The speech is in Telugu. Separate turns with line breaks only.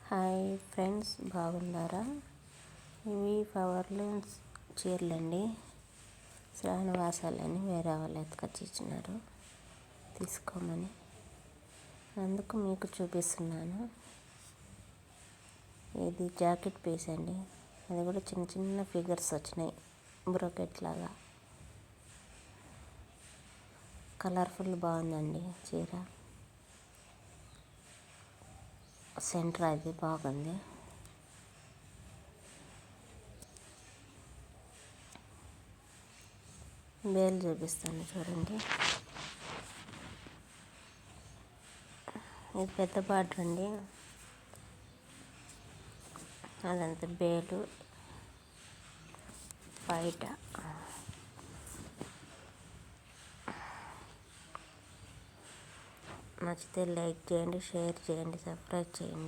హాయ్ ఫ్రెండ్స్, బాగున్నారా? ఇవి పవర్లూమ్స్ చీరలండి. శ్రావణవాసాలని వేరే వాళ్ళు ఎత్తుకొచ్చి ఇచ్చినారు తీసుకోమని, అందుకు మీకు చూపిస్తున్నాను. ఇది జాకెట్ పీస్ అండి. అది కూడా చిన్న చిన్న ఫిగర్స్ వచ్చినాయి, బ్రోకెట్ లాగా. కలర్ఫుల్ బాగుందండి చీర. సెంటర్ అది బాగుంది. బేల్ చూపిస్తాను చూడండి. ఇది పెద్ద బార్డర్ అండి. అదంతా బేలు బయట. నచ్చితే లైక్ చేయండి, షేర్ చేయండి, సబ్స్క్రైబ్ చేయండి.